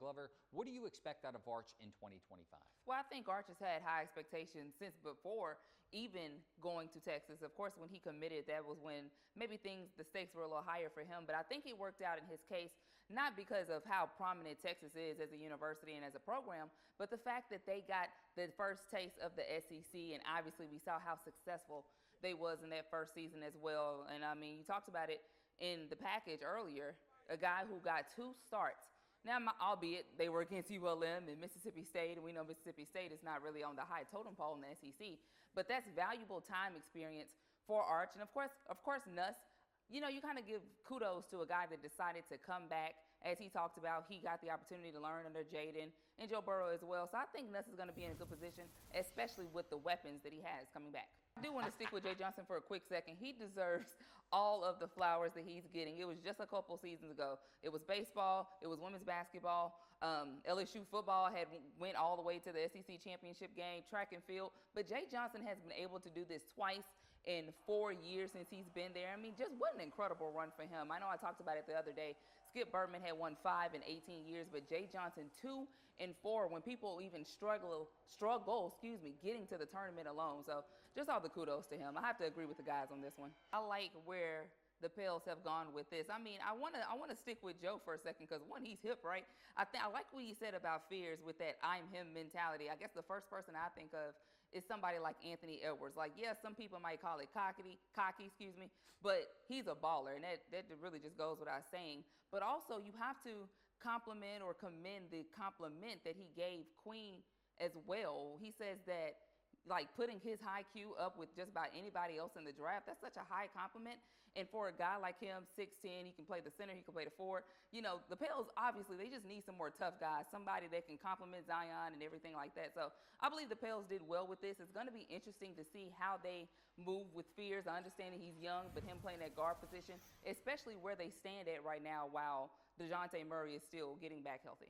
Glover. What do you expect out of Arch in 2025? Well, I think Arch has had high expectations since before even going to Texas. Of course, when he committed, that was when maybe the stakes were a little higher for him. But I think it worked out in his case, not because of how prominent Texas is as a university and as a program, but the fact that they got the first taste of the SEC. And obviously, we saw how successful they was in that first season as well. And I mean, you talked about it in the package earlier, a guy who got 2 starts. Now, albeit they were against ULM and Mississippi State, and we know Mississippi State is not really on the high totem pole in the SEC, but that's valuable time experience for Arch. And of course, Nuss, you know, you kind of give kudos to a guy that decided to come back. As he talked about, he got the opportunity to learn under Jaden and Joe Burrow as well. So I think Nuss is going to be in a good position, especially with the weapons that he has coming back. I do want to stick with Jay Johnson for a quick second. He deserves all of the flowers that he's getting. It was just a couple seasons ago. It was baseball. It was women's basketball. LSU football went all the way to the SEC championship game, track and field. But Jay Johnson has been able to do this twice in 4 years since he's been there. I mean, just what an incredible run for him. I know I talked about it the other day. Skip Bertman had won 5 in 18 years, but Jay Johnson 2 in 4 when people even struggle, getting to the tournament alone. So just all the kudos to him. I have to agree with the guys on this one. I like where the Pels have gone with this. I mean, I want to stick with Joe for a second because, one, he's hip, right? I like what he said about Fears with that I'm him mentality. I guess the first person I think of is somebody like Anthony Edwards. Like, yeah, some people might call it cocky, but he's a baller, and that really just goes without saying. But also, you have to compliment or commend the compliment that he gave Queen as well. He says that, like, putting his high Q up with just about anybody else in the draft, that's such a high compliment. And for a guy like him, 6'10", he can play the center, he can play the forward. You know, the Pels, obviously, they just need some more tough guys, somebody that can compliment Zion and everything like that. So I believe the Pels did well with this. It's going to be interesting to see how they move with Fears. I understand that he's young, but him playing that guard position, especially where they stand at right now while DeJounte Murray is still getting back healthy.